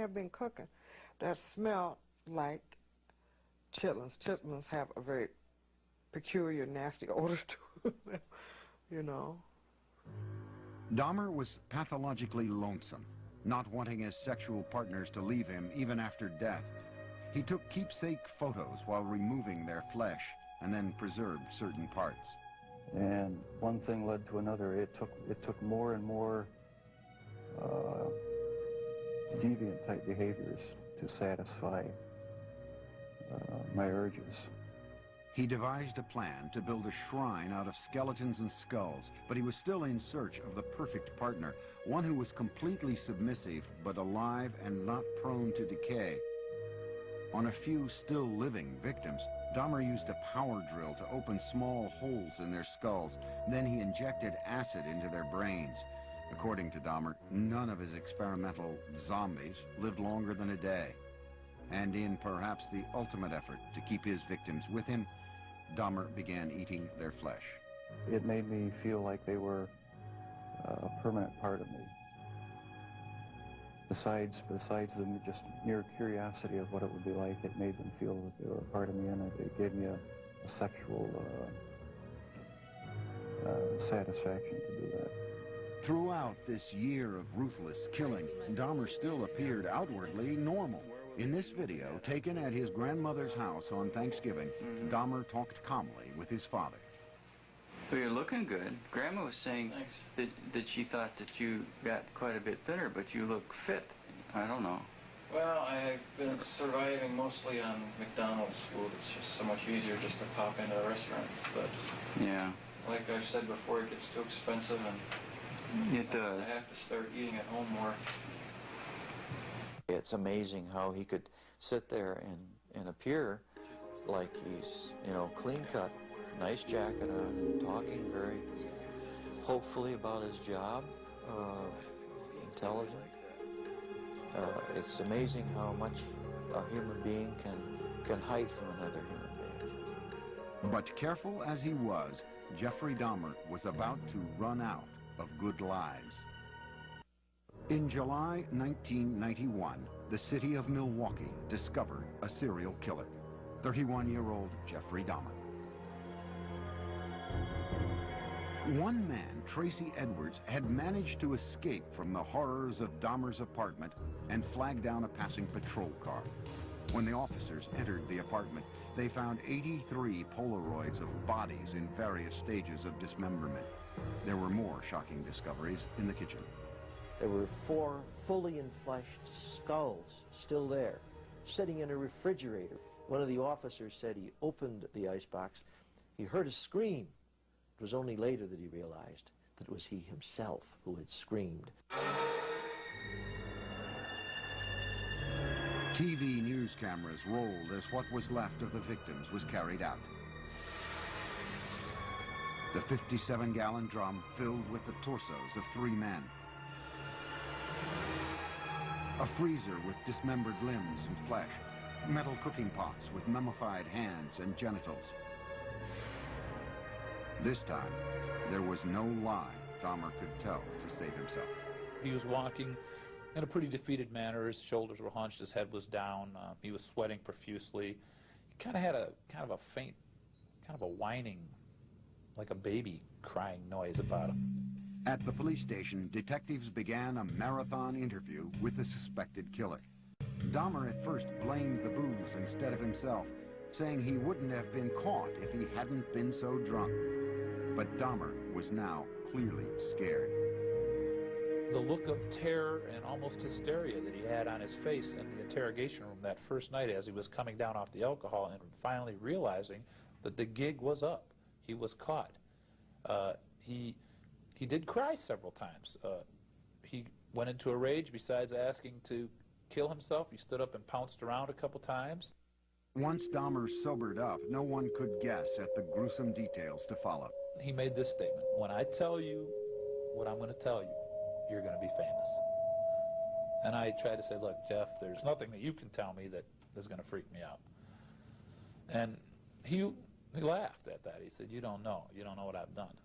have been cooking that smelled like chitlins. Chitlins have a very peculiar, nasty odor to them, you know. Dahmer was pathologically lonesome, not wanting his sexual partners to leave him even after death. He took keepsake photos while removing their flesh and then preserved certain parts. And one thing led to another. It took more and more deviant type behaviors to satisfy my urges. He devised a plan to build a shrine out of skeletons and skulls, but he was still in search of the perfect partner, one who was completely submissive but alive and not prone to decay. On a few still living victims, Dahmer used a power drill to open small holes in their skulls. Then he injected acid into their brains. According to Dahmer, none of his experimental zombies lived longer than a day. And in perhaps the ultimate effort to keep his victims with him, Dahmer began eating their flesh. It made me feel like they were a permanent part of me. Besides the just mere curiosity of what it would be like, it made them feel that they were a part of me, and it gave me a sexual satisfaction to do that. Throughout this year of ruthless killing, Dahmer still appeared outwardly normal. In this video, taken at his grandmother's house on Thanksgiving, Dahmer talked calmly with his father. Well, you're looking good. Grandma was saying that she thought that you got quite a bit thinner, but you look fit. I don't know. Well, I've been surviving mostly on McDonald's food. It's just so much easier just to pop into a restaurant. But yeah, like I've said before, it gets too expensive, and it does. I have to start eating at home more. It's amazing how he could sit there and appear like he's, you know, clean cut, nice jacket on, and talking very hopefully about his job, intelligent. It's amazing how much a human being can hide from another human being. But careful as he was, Jeffrey Dahmer was about to run out of good lies. In July 1991, the city of Milwaukee discovered a serial killer, 31-year-old Jeffrey Dahmer. One man, Tracy Edwards, had managed to escape from the horrors of Dahmer's apartment and flag down a passing patrol car. When the officers entered the apartment, they found 83 Polaroids of bodies in various stages of dismemberment. There were more shocking discoveries in the kitchen. There were 4 fully enfleshed skulls still there, sitting in a refrigerator. One of the officers said he opened the icebox. He heard a scream. It was only later that he realized that it was he himself who had screamed. TV news cameras rolled as what was left of the victims was carried out. The 57-gallon drum filled with the torsos of 3 men. A freezer with dismembered limbs and flesh. Metal cooking pots with mummified hands and genitals. This time, there was no lie Dahmer could tell to save himself. He was walking in a pretty defeated manner. His shoulders were hunched, his head was down, he was sweating profusely. He kind of had a faint, kind of a whining, like a baby crying noise about him. At the police station, detectives began a marathon interview with the suspected killer. Dahmer at first blamed the booze instead of himself, saying he wouldn't have been caught if he hadn't been so drunk. But Dahmer was now clearly scared. The look of terror and almost hysteria that he had on his face in the interrogation room that first night as he was coming down off the alcohol and finally realizing that the gig was up. He was caught. He did cry several times. He went into a rage. Besides asking to kill himself, he stood up and pounced around a couple times. Once Dahmer sobered up, no one could guess at the gruesome details to follow. He made this statement: when I tell you what I'm going to tell you, you're going to be famous. And I tried to say, look, Jeff, there's nothing that you can tell me that is going to freak me out. And he laughed at that. He said, you don't know what I've done.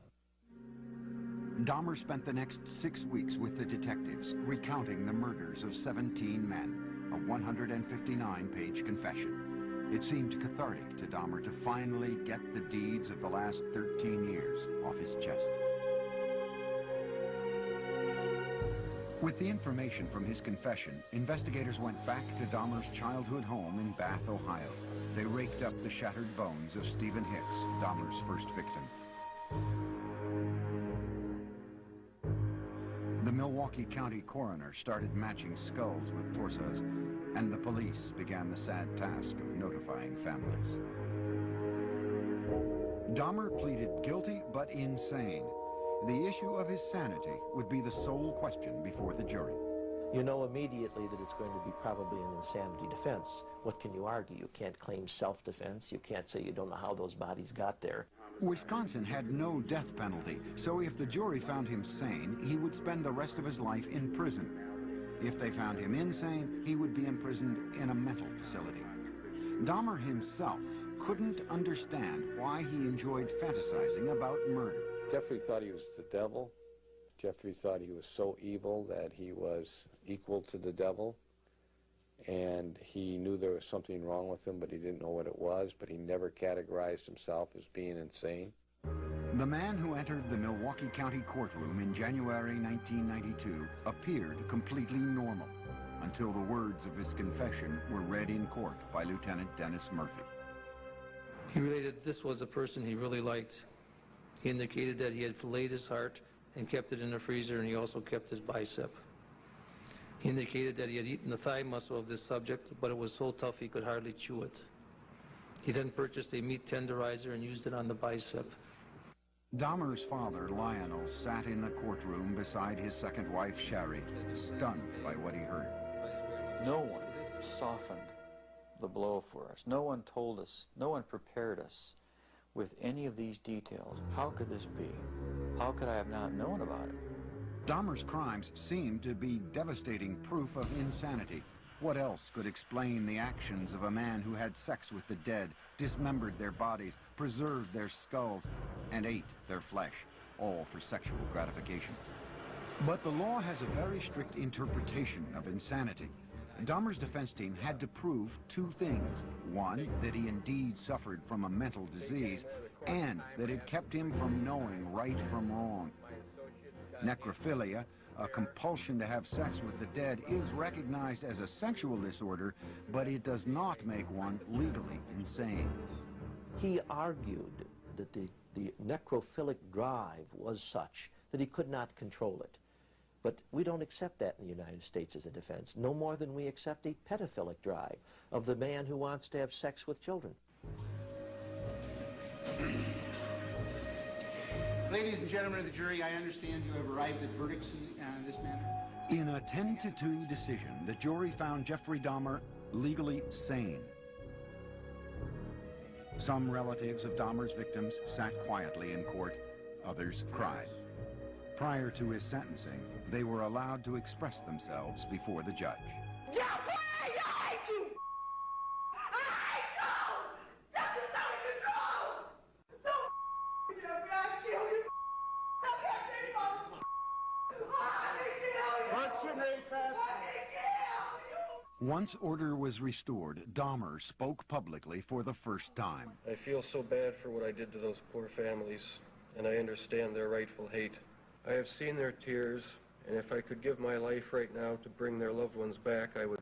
Dahmer spent the next 6 weeks with the detectives, recounting the murders of 17 men, a 159-page confession. It seemed cathartic to Dahmer to finally get the deeds of the last 13 years off his chest. With the information from his confession, investigators went back to Dahmer's childhood home in Bath, Ohio. They raked up the shattered bones of Stephen Hicks, Dahmer's first victim. The Milwaukee County coroner started matching skulls with torsos, and the police began the sad task of notifying families. Dahmer pleaded guilty but insane. The issue of his sanity would be the sole question before the jury. You know immediately that it's going to be probably an insanity defense. What can you argue? You can't claim self-defense. You can't say you don't know how those bodies got there. Wisconsin had no death penalty, so if the jury found him sane, he would spend the rest of his life in prison. If they found him insane, he would be imprisoned in a mental facility. Dahmer himself couldn't understand why he enjoyed fantasizing about murder. Jeffrey thought he was the devil. Jeffrey thought he was so evil that he was equal to the devil. And he knew there was something wrong with him, but he didn't know what it was, but he never categorized himself as being insane. The man who entered the Milwaukee County courtroom in January 1992 appeared completely normal until the words of his confession were read in court by Lieutenant Dennis Murphy. He related this was a person he really liked. He indicated that he had filleted his heart and kept it in the freezer, and he also kept his bicep. He indicated that he had eaten the thigh muscle of this subject, but it was so tough he could hardly chew it. He then purchased a meat tenderizer and used it on the bicep. Dahmer's father, Lionel, sat in the courtroom beside his second wife, Sherry, stunned by what he heard. No one softened the blow for us. No one told us, no one prepared us with any of these details. How could this be? How could I have not known about it? Dahmer's crimes seemed to be devastating proof of insanity. What else could explain the actions of a man who had sex with the dead, dismembered their bodies, preserved their skulls, and ate their flesh, all for sexual gratification? But the law has a very strict interpretation of insanity. Dahmer's defense team had to prove two things. One, that he indeed suffered from a mental disease, and that it kept him from knowing right from wrong. Necrophilia, a compulsion to have sex with the dead, is recognized as a sexual disorder, but it does not make one legally insane. He argued that the necrophilic drive was such that he could not control it. But we don't accept that in the United States as a defense, no more than we accept a pedophilic drive of the man who wants to have sex with children. Ladies and gentlemen of the jury, I understand you have arrived at verdicts in this manner. In a 10-2 decision, the jury found Jeffrey Dahmer legally sane. Some relatives of Dahmer's victims sat quietly in court, others cried. Prior to his sentencing, they were allowed to express themselves before the judge. Jeffrey, I hate you! I hate you! Jeffrey's out of control! Don't Jeffrey, I kill you! Once order was restored, Dahmer spoke publicly for the first time. I feel so bad for what I did to those poor families, and I understand their rightful hate. I have seen their tears, and if I could give my life right now to bring their loved ones back, I would.